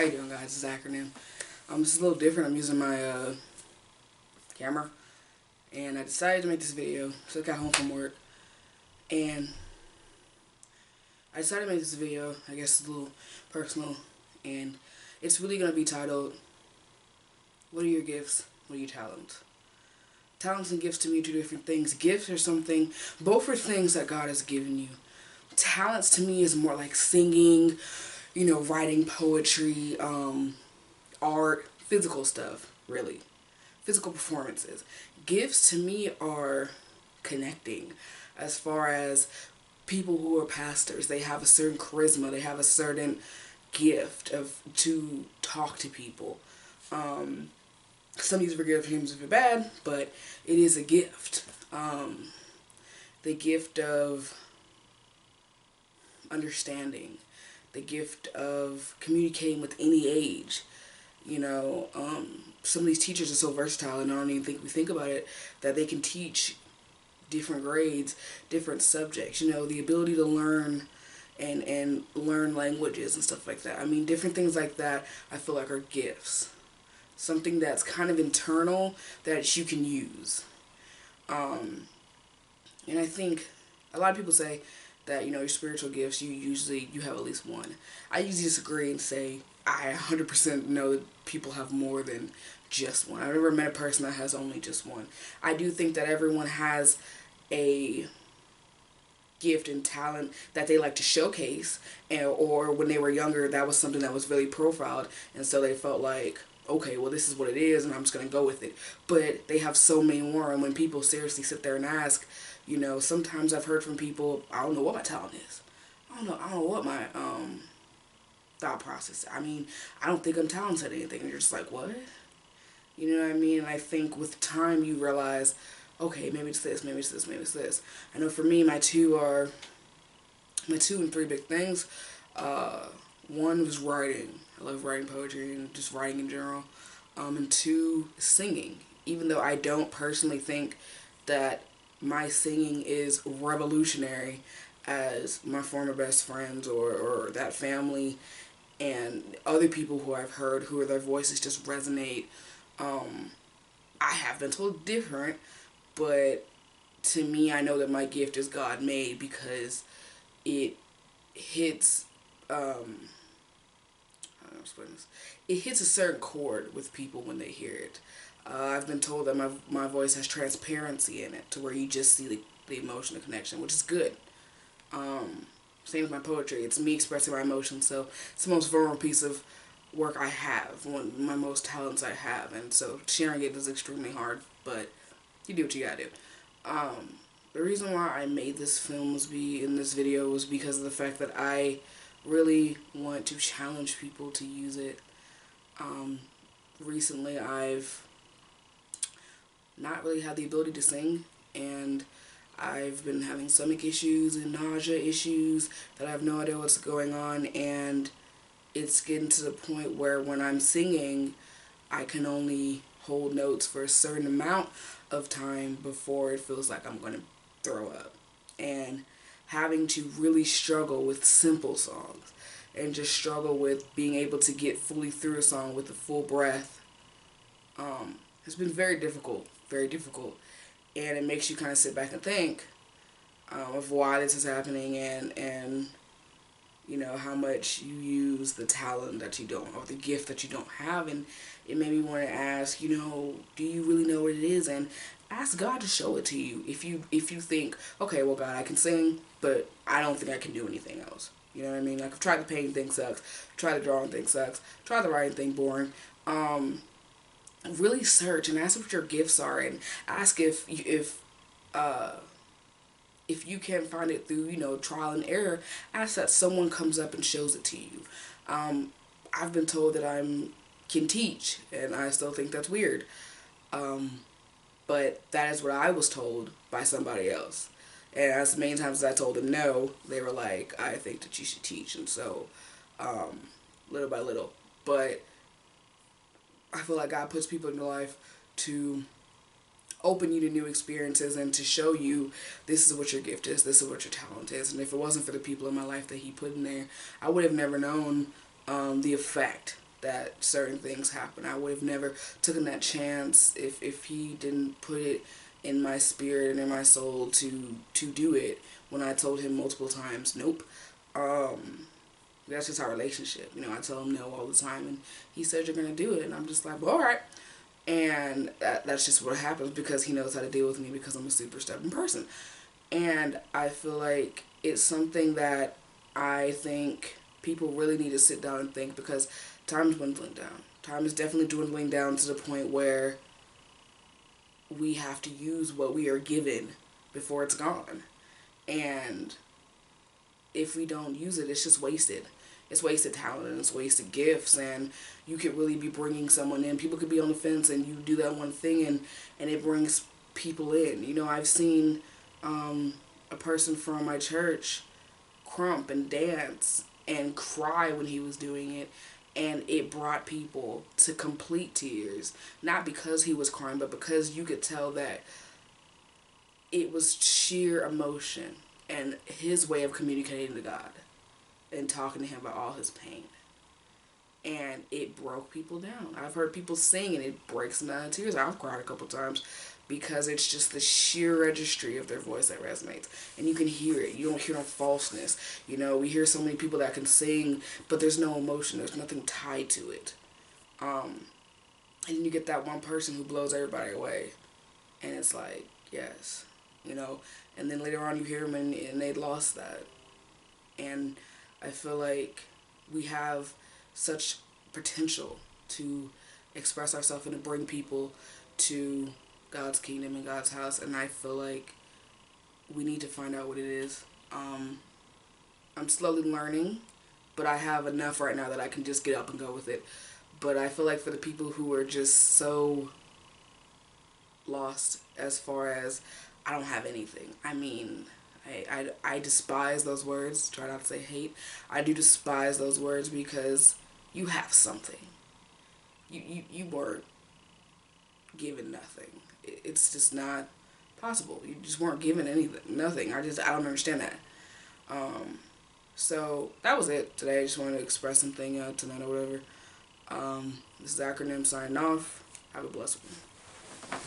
you doing, guys? It's Acronym. This is a little different. I'm using my camera, and I decided to make this video. So I got home from work, and I decided to make this video. I guess it's a little personal, and it's really gonna be titled, "What are your gifts? What are your talents?" Talents and gifts to me are two different things. Gifts are something, both are things that God has given you. Talents to me is more like singing, writing poetry, art, physical stuff, really. Physical performances. Gifts to me are connecting. As far as people who are pastors, they have a certain charisma, they have a certain gift to talk to people. Some use it for good, some use it for bad, but it is a gift. The gift of understanding, the gift of communicating with any age. Some of these teachers are so versatile, and I don't even think we think about it, that they can teach different grades, different subjects. The ability to learn and learn languages and stuff like that. I mean, different things like that I feel like are gifts. Something that's kind of internal that you can use. And I think a lot of people say that, your spiritual gifts, you have at least one. I usually disagree and say I 100% know that people have more than just one. I've never met a person that has only just one. I do think that everyone has a gift and talent that they like to showcase, or when they were younger, that was something that was really profiled, and so they felt like, okay, well, this is what it is, and I'm just going to go with it. But they have so many more, and when people seriously sit there and ask, sometimes I've heard from people, I don't know what my talent is. I don't know what my thought process. I mean, I don't think I'm talented at anything. And you're just like, what? You know what I mean? And I think with time you realize, okay, maybe it's this, maybe it's this, maybe it's this. I know for me, my two and three big things. One was writing. I love writing poetry and just writing in general. And two, singing. Even though I don't personally think that my singing is revolutionary as my former best friends or that family and other people who I've heard who their voices just resonate. I have been told different, but to me, I know that my gift is God made because it hits it hits a certain chord with people when they hear it. I've been told that my voice has transparency in it, to where you just see the emotional connection, which is good. Same with my poetry. It's me expressing my emotions, so it's the most vulnerable piece of work I have, one of my most talents I have, and so sharing it is extremely hard, but you do what you gotta do. The reason why I made this in this video was because of the fact that I really want to challenge people to use it. Recently I've not really had the ability to sing, and I've been having stomach issues and nausea issues that I have no idea what's going on, and it's getting to the point where when I'm singing, I can only hold notes for a certain amount of time before it feels like I'm going to throw up. And having to really struggle with simple songs and just struggle with being able to get fully through a song with a full breath has been very difficult, and it makes you kind of sit back and think of why this is happening, and how much you use the talent that you don't, or the gift that you don't have. And it made me want to ask, do you really know what it is? And ask God to show it to you. If you think, okay, well, God, I can sing, but I don't think I can do anything else. You know what I mean? Like, I've tried the painting thing, sucks. Tried the drawing thing, sucks. Tried the writing thing, boring. Really search and ask what your gifts are, and ask if you can find it through, trial and error. Ask that someone comes up and shows it to you. I've been told that I can teach, and I still think that's weird. But that is what I was told by somebody else. And as many times as I told them no, they were like, I think that you should teach. And so, little by little. But I feel like God puts people in your life to open you to new experiences and to show you this is what your gift is, this is what your talent is. And if it wasn't for the people in my life that he put in there, I would have never known the effect that certain things happen. I would have never taken that chance if he didn't put it in my spirit and in my soul to do it when I told him multiple times, nope. That's just our relationship. You know, I tell him no all the time, and he said you're gonna do it, and I'm just like, well, all right. And that's just what happens because he knows how to deal with me because I'm a super stubborn person. And I feel like it's something that I think people really need to sit down and think, because time's dwindling down. Time is definitely dwindling down to the point where we have to use what we are given before it's gone. And if we don't use it, it's just wasted. It's wasted talent and it's wasted gifts, and you could really be bringing someone in. People could be on the fence and you do that one thing, and it brings people in. You know, I've seen a person from my church crump and dance and cry when he was doing it, and it brought people to complete tears. Not because he was crying, but because you could tell that it was sheer emotion and his way of communicating to God and talking to him about all his pain. And it broke people down. I've heard people sing and it breaks them down to tears. I've cried a couple times because it's just the sheer registry of their voice that resonates. And you can hear it. You don't hear no falseness. You know, we hear so many people that can sing, but there's no emotion. There's nothing tied to it. And then you get that one person who blows everybody away. And it's like, yes, you know. And then later on you hear them and they lost that. And I feel like we have such potential to express ourselves and to bring people to God's kingdom and God's house, and I feel like we need to find out what it is. I'm slowly learning, but I have enough right now that I can just get up and go with it. But I feel like for the people who are just so lost as far as I don't have anything, I mean, I despise those words. Try not to say hate. I do despise those words because you have something. You weren't given nothing. It's just not possible. You just weren't given anything, nothing. I don't understand that. So that was it today. I just wanted to express something tonight or whatever. This is Acronym signing off. Have a blessed one.